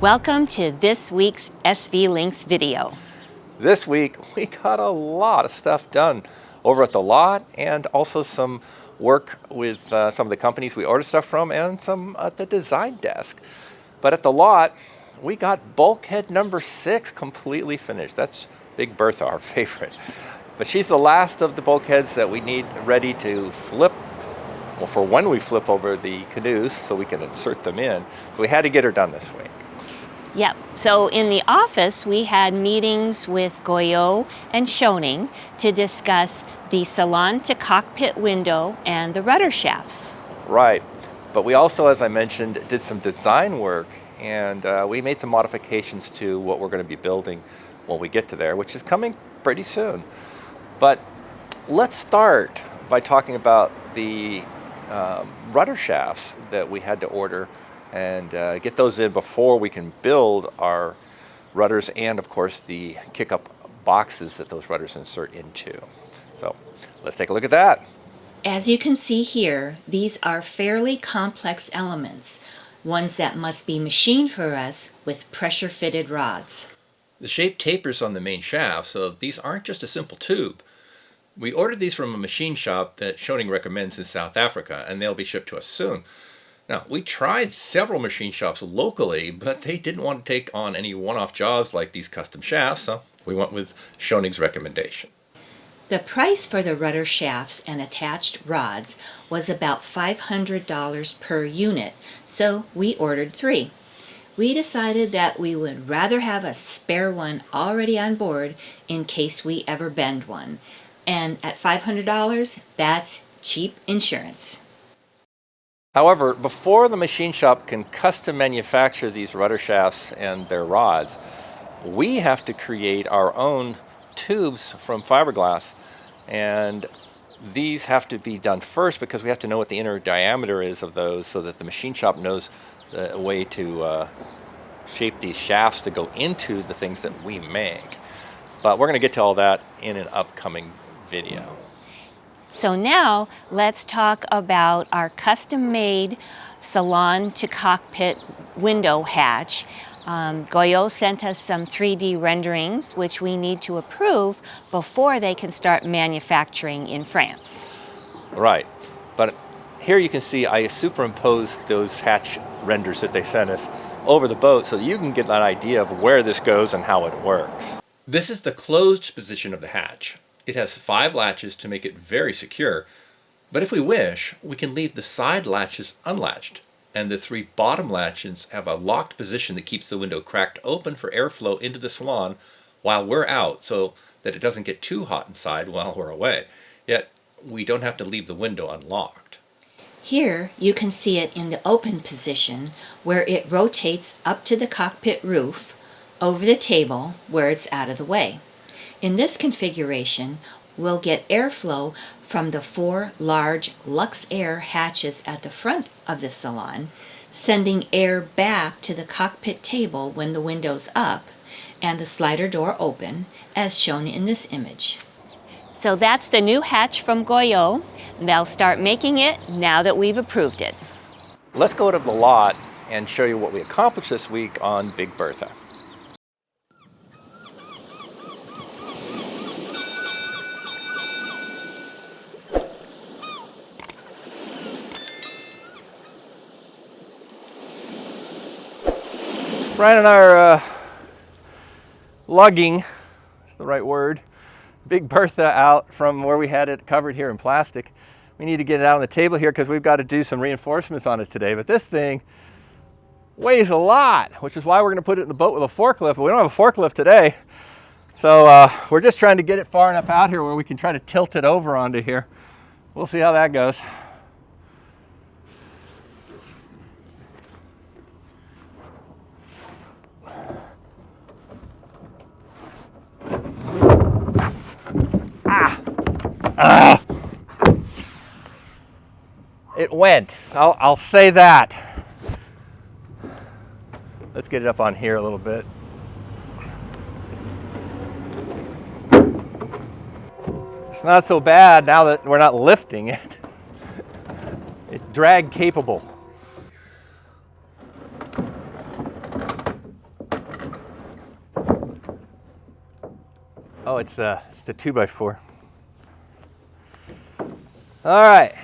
Welcome to this week's SV Lynx video. This week we got a lot of stuff done over at the lot, and also some work with some of the companies we order stuff from, and some at the design desk. But at the lot we got bulkhead number 6 completely finished. That's Big Bertha, our favorite. But she's the last of the bulkheads that we need ready to flip, well, for when we flip over the canoes so we can insert them in. So we had to get her done this week. Yep, so in the office we had meetings with Goyot and Schionning to discuss the Salon to Cockpit window and the rudder shafts. Right, but we also, as I mentioned, did some design work, and we made some modifications to what we're going to be building when we get to there, which is coming pretty soon. But let's start by talking about the rudder shafts that we had to order and get those in before we can build our rudders, and of course the kick-up boxes that those rudders insert into. So let's take a look at that. As you can see here, these are fairly complex elements, ones that must be machined for us with pressure-fitted rods. The shape tapers on the main shaft, so these aren't just a simple tube. We ordered these from a machine shop that Schionning recommends in South Africa, and they'll be shipped to us soon. Now, we tried several machine shops locally, but they didn't want to take on any one-off jobs like these custom shafts, so we went with Schioning's recommendation. The price for the rudder shafts and attached rods was about $500 per unit, so we ordered 3. We decided that we would rather have a spare one already on board in case we ever bend one. And at $500, that's cheap insurance. However, before the machine shop can custom manufacture these rudder shafts and their rods, we have to create our own tubes from fiberglass, and these have to be done first because we have to know what the inner diameter is of those so that the machine shop knows the way to shape these shafts to go into the things that we make. But we're going to get to all that in an upcoming video. So now let's talk about our custom-made Salon to Cockpit window hatch. Goyot sent us some 3D renderings, which we need to approve before they can start manufacturing in France. Right, but here you can see I superimposed those hatch renders that they sent us over the boat so that you can get an idea of where this goes and how it works. This is the closed position of the hatch. It has 5 latches to make it very secure, but if we wish, we can leave the side latches unlatched, and the 3 bottom latches have a locked position that keeps the window cracked open for airflow into the salon while we're out, so that it doesn't get too hot inside while we're away. Yet, we don't have to leave the window unlocked. Here you can see it in the open position where it rotates up to the cockpit roof over the table where it's out of the way. In this configuration, we'll get airflow from the 4 large Lux Air hatches at the front of the salon, sending air back to the cockpit table when the window's up and the slider door open, as shown in this image. So that's the new hatch from Goyot. They'll start making it now that we've approved it. Let's go to the lot and show you what we accomplished this week on Big Bertha. Right on our lugging, is the right word, Big Bertha out from where we had it covered here in plastic. We need to get it out on the table here because we've got to do some reinforcements on it today. But this thing weighs a lot, which is why we're going to put it in the boat with a forklift. But we don't have a forklift today. So we're just trying to get it far enough out here where we can try to tilt it over onto here. We'll see how that goes. It went. I'll say that. Let's get it up on here a little bit. It's not so bad now that we're not lifting it. It's drag capable. Oh, it's the 2x4. All right.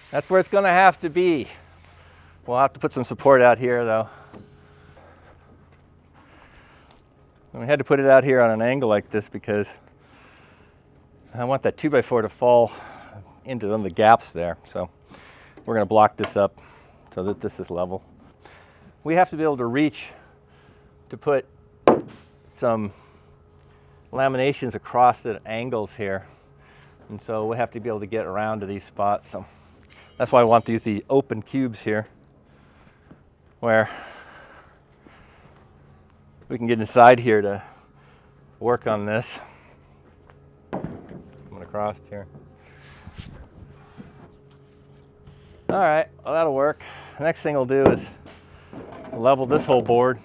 That's where it's going to have to be. We'll have to put some support out here, though. And we had to put it out here on an angle like this because I want that 2x4 to fall into some of the gaps there. So we're going to block this up so that this is level. We have to be able to reach to put some laminations across the angles here, and so we have to be able to get around to these spots. So that's why I want to use the open cubes here, where we can get inside here to work on this. Coming across here. All right, well, that'll work. The next thing we'll do is level this whole board,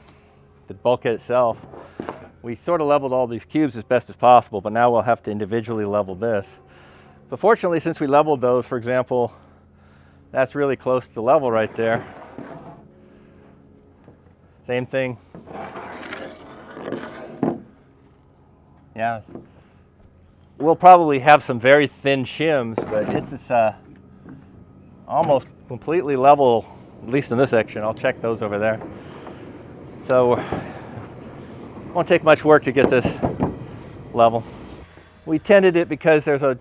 the bulkhead itself. We sort of leveled all these cubes as best as possible, but now we'll have to individually level this. So fortunately, since we leveled those, for example, that's really close to level right there. Same thing. Yeah. We'll probably have some very thin shims, but this is almost completely level, at least in this section. I'll check those over there. So won't take much work to get this level. We tended it because there's a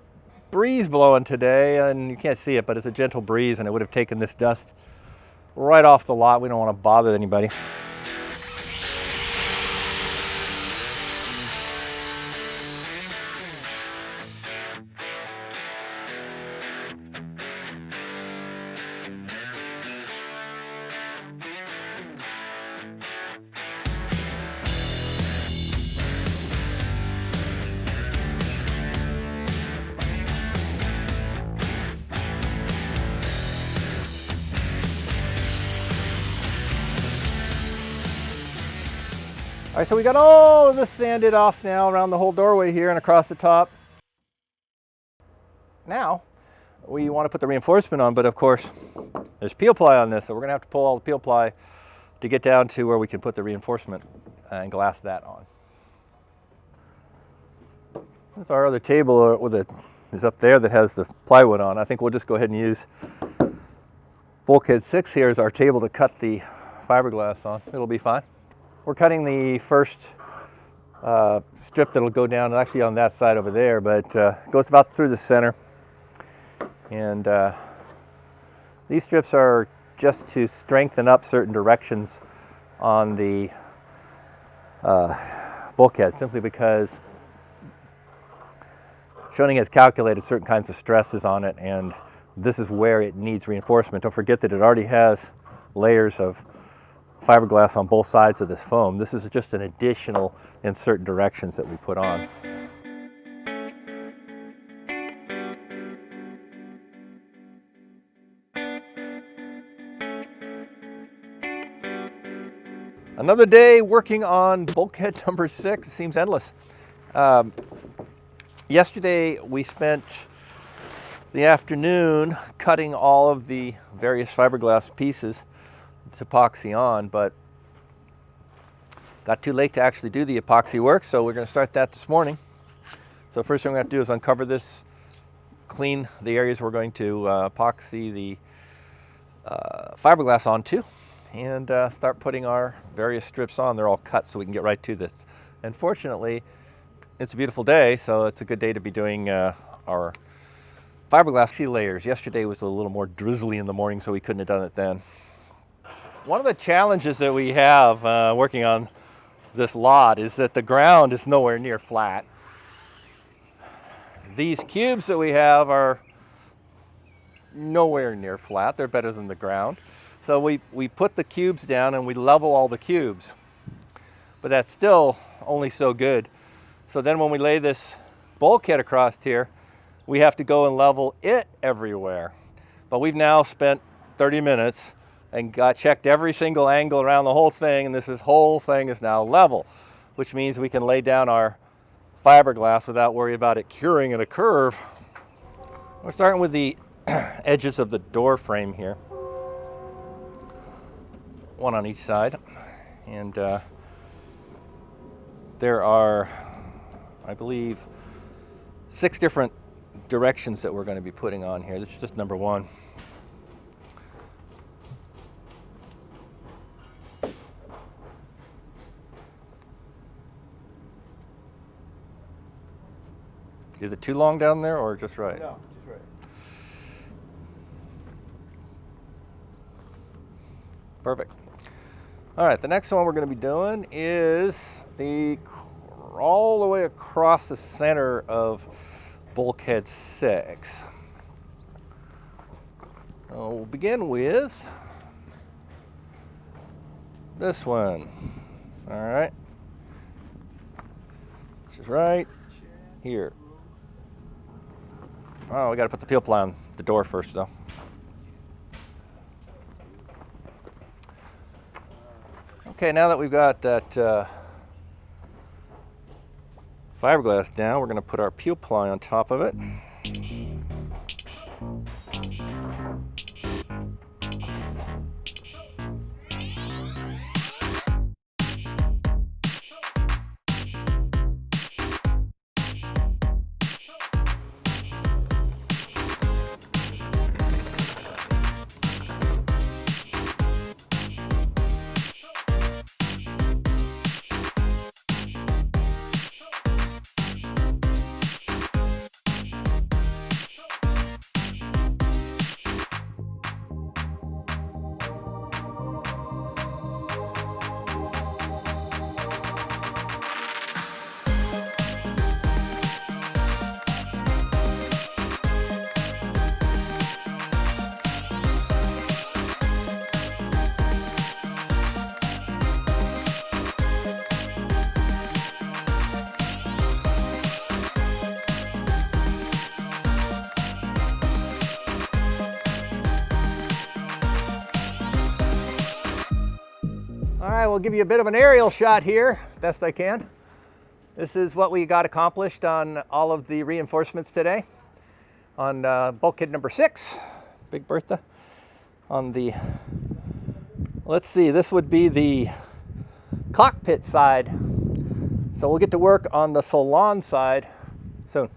breeze blowing today, and you can't see it, but it's a gentle breeze, and it would have taken this dust right off the lot. We don't want to bother anybody. All right, so we got all of this sanded off now around the whole doorway here and across the top. Now, we want to put the reinforcement on, but of course, there's peel ply on this, so we're gonna have to pull all the peel ply to get down to where we can put the reinforcement and glass that on. That's our other table with it is up there that has the plywood on. I think we'll just go ahead and use Bulkhead 6 here as our table to cut the fiberglass on. It'll be fine. We're cutting the first strip that'll go down actually on that side over there, but goes about through the center. And these strips are just to strengthen up certain directions on the bulkhead, simply because Schionning has calculated certain kinds of stresses on it, and this is where it needs reinforcement. Don't forget that it already has layers of fiberglass on both sides of this foam. This is just an additional in certain directions that we put on. Another day working on bulkhead number 6. It seems endless. Yesterday we spent the afternoon cutting all of the various fiberglass pieces to epoxy on, but got too late to actually do the epoxy work, so we're going to start that this morning. So first thing we're going to do is uncover this, clean the areas we're going to epoxy the fiberglass onto, and start putting our various strips on. They're all cut so we can get right to this. And fortunately, it's a beautiful day, so it's a good day to be doing our fiberglass key layers. Yesterday was a little more drizzly in the morning, so we couldn't have done it then. One of the challenges that we have working on this lot is that the ground is nowhere near flat. These cubes that we have are nowhere near flat. They're better than the ground. So we put the cubes down and we level all the cubes. But that's still only so good. So then when we lay this bulkhead across here, we have to go and level it everywhere. But we've now spent 30 minutes and checked every single angle around the whole thing, and this whole thing is now level, which means we can lay down our fiberglass without worry about it curing in a curve. We're starting with the edges of the door frame here, one on each side, and there are, I believe, 6 different directions that we're going to be putting on here. This is just number 1. Is it too long down there or just right? No, just right. Perfect. All right, the next one we're going to be doing is all the way across the center of bulkhead 6. We'll begin with this one. All right, which is right here. Oh, we got to put the peel ply on the door first, though. Okay, now that we've got that fiberglass down, we're going to put our peel ply on top of it. All right, we'll give you a bit of an aerial shot here, best I can. This is what we got accomplished on all of the reinforcements today. On bulkhead number 6, Big Bertha. On the, let's see, this would be the cockpit side. So we'll get to work on the Salon side soon.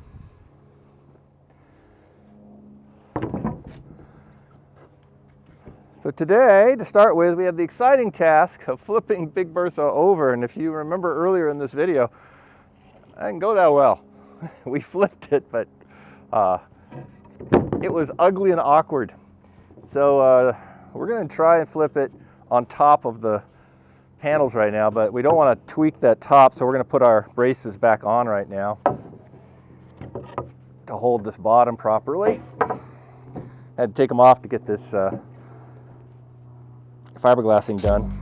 So today, to start with, we have the exciting task of flipping Big Bertha over. And if you remember earlier in this video, I didn't go that well. We flipped it, but it was ugly and awkward. So we're going to try and flip it on top of the panels right now, but we don't want to tweak that top, so we're going to put our braces back on right now to hold this bottom properly. Had to take them off to get this fiberglassing done.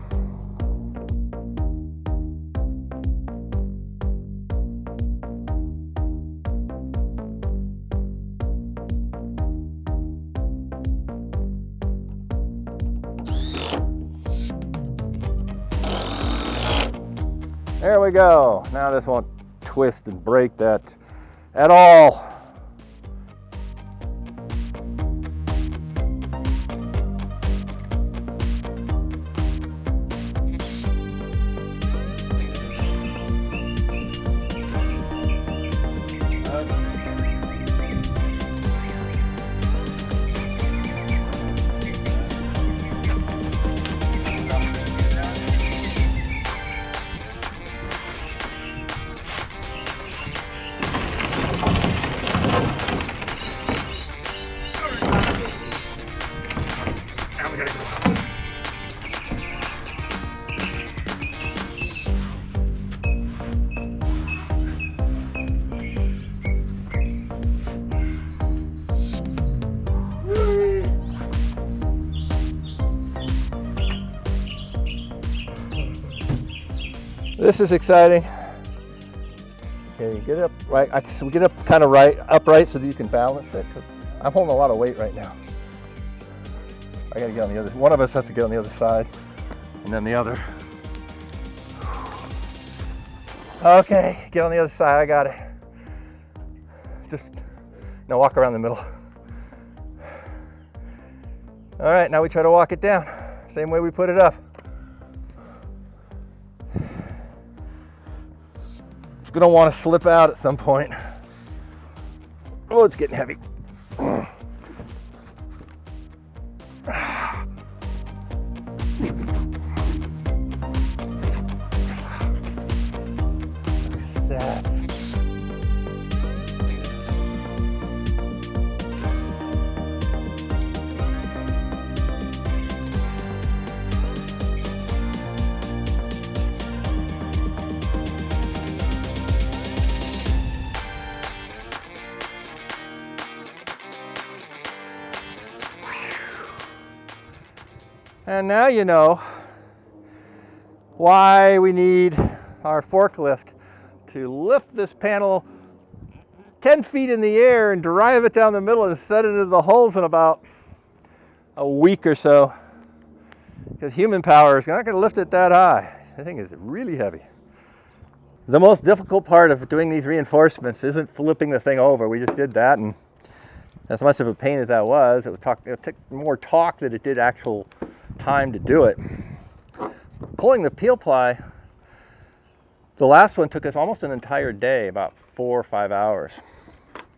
There we go. Now this won't twist and break that at all. This is exciting. Okay, get it up right. So we get up kind of right, upright, so that you can balance it. Because I'm holding a lot of weight right now. I got to get on the other. One of us has to get on the other side, and then the other. Okay, get on the other side. I got it. Just now walk around the middle. All right, now we try to walk it down. Same way we put it up. gonna want to slip out at some point. Oh, it's getting heavy. And now you know why we need our forklift to lift this panel 10 feet in the air and drive it down the middle and set it into the holes in about a week or so. Because human power is not going to lift it that high. The thing is really heavy. The most difficult part of doing these reinforcements isn't flipping the thing over. We just did that, and as much of a pain as that was, it took more talk than it did actual time to do it. Pulling the peel ply, the last one took us almost an entire day, about 4 or 5 hours.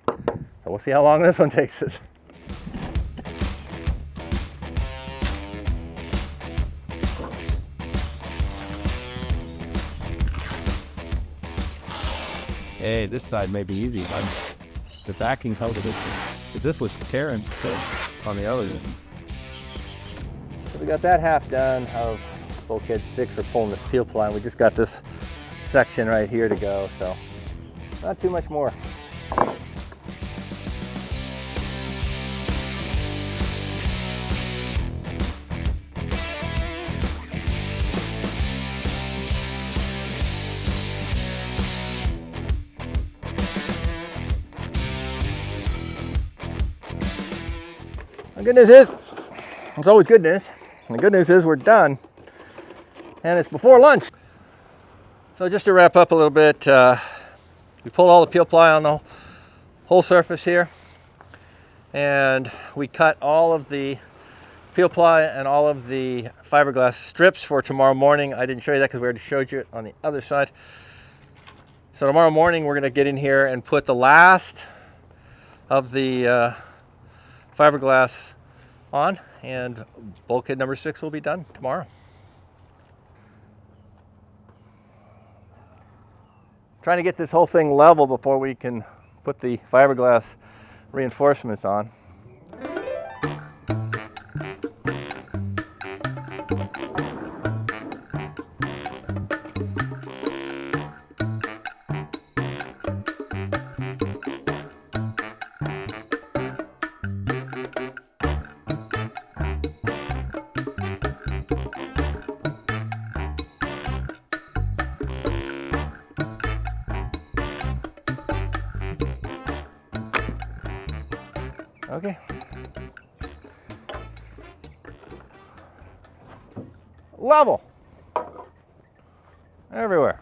So we'll see how long this one takes us. Hey, this side may be easy. The backing coated it. But this was tearing on the other end. So we got that half done of bulkhead 6 for pulling this peel ply. We just got this section right here to go, so not too much more. The good news is, it's always good news. The good news is we're done, and it's before lunch. So just to wrap up a little bit, we pulled all the peel ply on the whole surface here, and we cut all of the peel ply and all of the fiberglass strips for tomorrow morning. I didn't show you that because we already showed you it on the other side. So tomorrow morning we're going to get in here and put the last of the fiberglass on, and bulkhead number 6 will be done tomorrow. Trying to get this whole thing level before we can put the fiberglass reinforcements on. Okay. Level. Everywhere.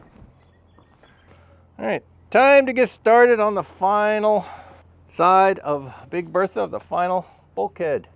All right, time to get started on the final side of Big Bertha, of the final bulkhead.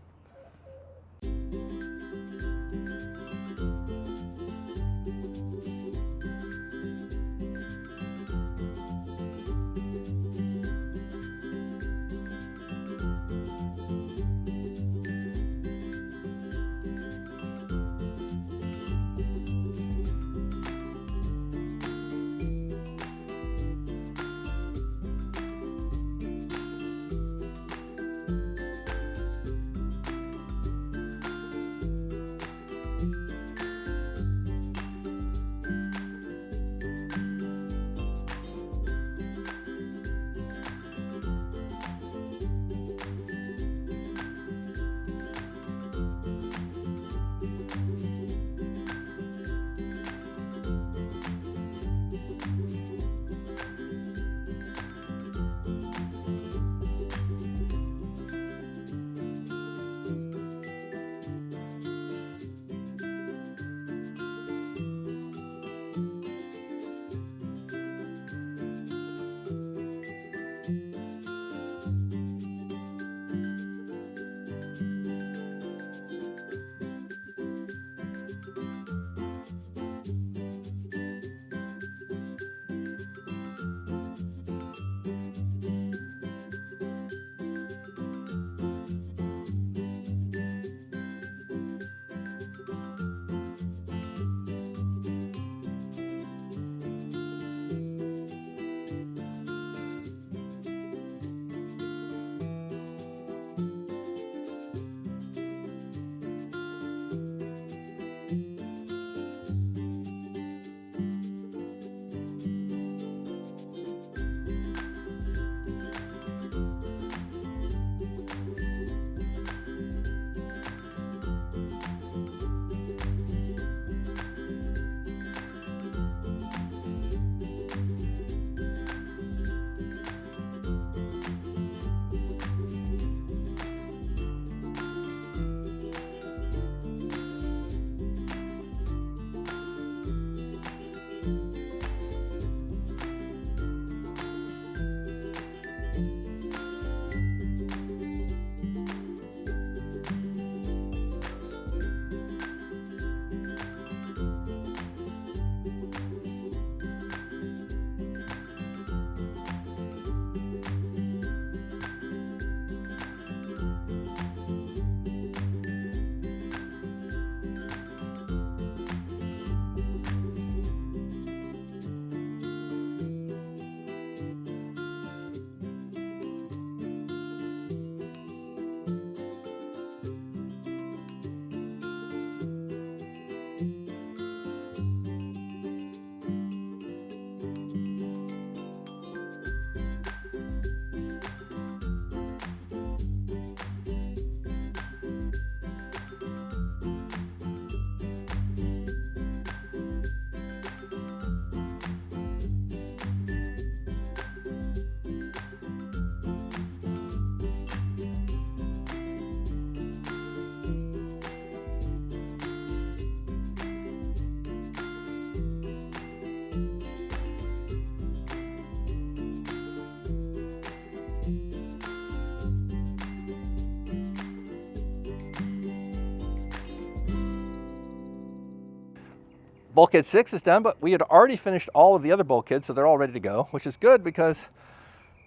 Bulkhead 6 is done, but we had already finished all of the other bulkheads, so they're all ready to go, which is good because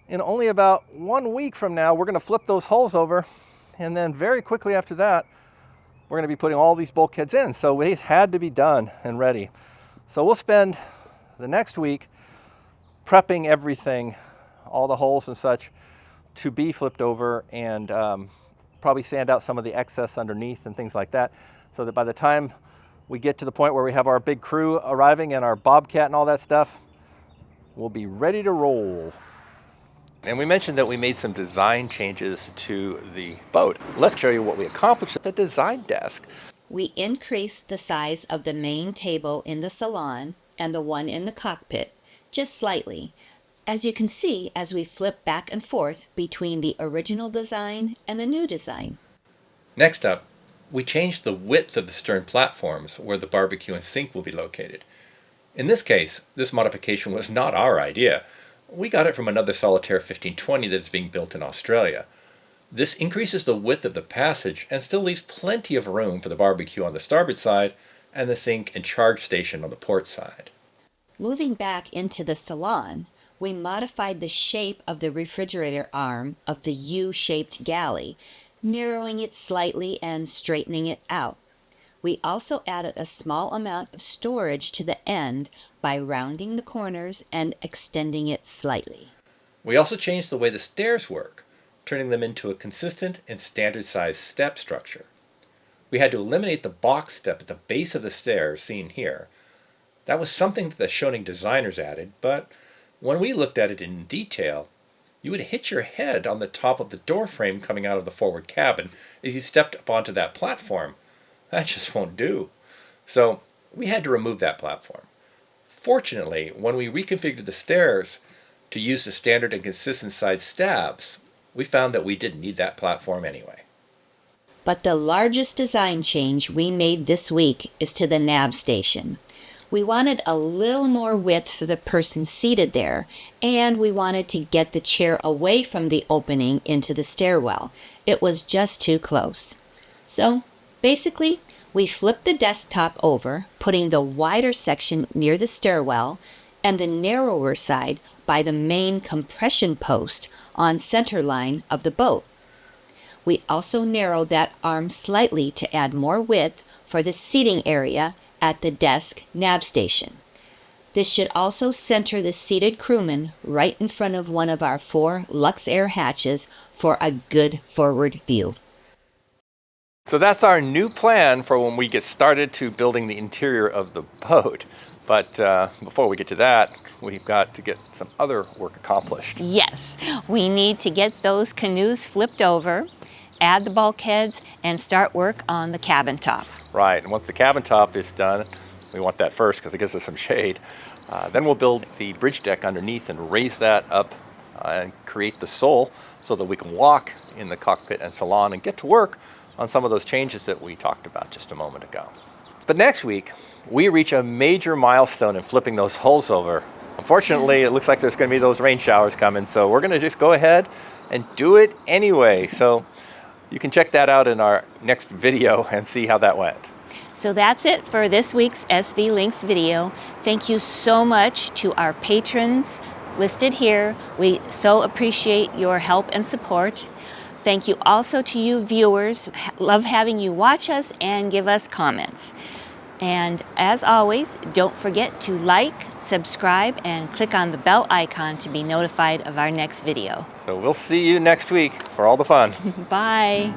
in only about 1 week from now, we're going to flip those hulls over, and then very quickly after that, we're going to be putting all these bulkheads in. So they had to be done and ready. So we'll spend the next week prepping everything, all the holes and such, to be flipped over, and probably sand out some of the excess underneath and things like that, so that by the time we get to the point where we have our big crew arriving and our bobcat and all that stuff, we'll be ready to roll. And we mentioned that we made some design changes to the boat. Let's show you what we accomplished at the design desk. We increased the size of the main table in the salon and the one in the cockpit, just slightly, as you can see as we flip back and forth between the original design and the new design. Next up, we changed the width of the stern platforms where the barbecue and sink will be located. In this case, this modification was not our idea. We got it from another Solitaire 1520 that is being built in Australia. This increases the width of the passage and still leaves plenty of room for the barbecue on the starboard side and the sink and charge station on the port side. Moving back into the salon, we modified the shape of the refrigerator arm of the U-shaped galley, narrowing it slightly and straightening it out. We also added a small amount of storage to the end by rounding the corners and extending it slightly. We also changed the way the stairs work, turning them into a consistent and standard-sized step structure. We had to eliminate the box step at the base of the stairs seen here. That was something that the Schionning designers added, but when we looked at it in detail, you would hit your head on the top of the door frame coming out of the forward cabin as you stepped up onto that platform. That just won't do. So we had to remove that platform. Fortunately, when we reconfigured the stairs to use the standard and consistent size stabs, we found that we didn't need that platform anyway. But the largest design change we made this week is to the nav station. We wanted a little more width for the person seated there, and we wanted to get the chair away from the opening into the stairwell. It was just too close. So, basically, we flipped the desktop over, putting the wider section near the stairwell and the narrower side by the main compression post on center line of the boat. We also narrowed that arm slightly to add more width for the seating area at the desk nav station. This should also center the seated crewman right in front of one of our 4 Lux Air hatches for a good forward view. So that's our new plan for when we get started to building the interior of the boat. But before we get to that, we've got to get some other work accomplished. Yes, we need to get those canoes flipped over, add the bulkheads, and start work on the cabin top. Right, and once the cabin top is done, we want that first because it gives us some shade. Then we'll build the bridge deck underneath and raise that up and create the sole so that we can walk in the cockpit and salon and get to work on some of those changes that we talked about just a moment ago. But next week, we reach a major milestone in flipping those hulls over. Unfortunately, it looks like there's going to be those rain showers coming, so we're going to just go ahead and do it anyway. So you can check that out in our next video and see how that went. So that's it for this week's SV Lynx video. Thank you so much to our patrons listed here. We so appreciate your help and support. Thank you also to you viewers. Love having you watch us and give us comments. And as always, don't forget to like, subscribe, and click on the bell icon to be notified of our next video. So we'll see you next week for all the fun. Bye.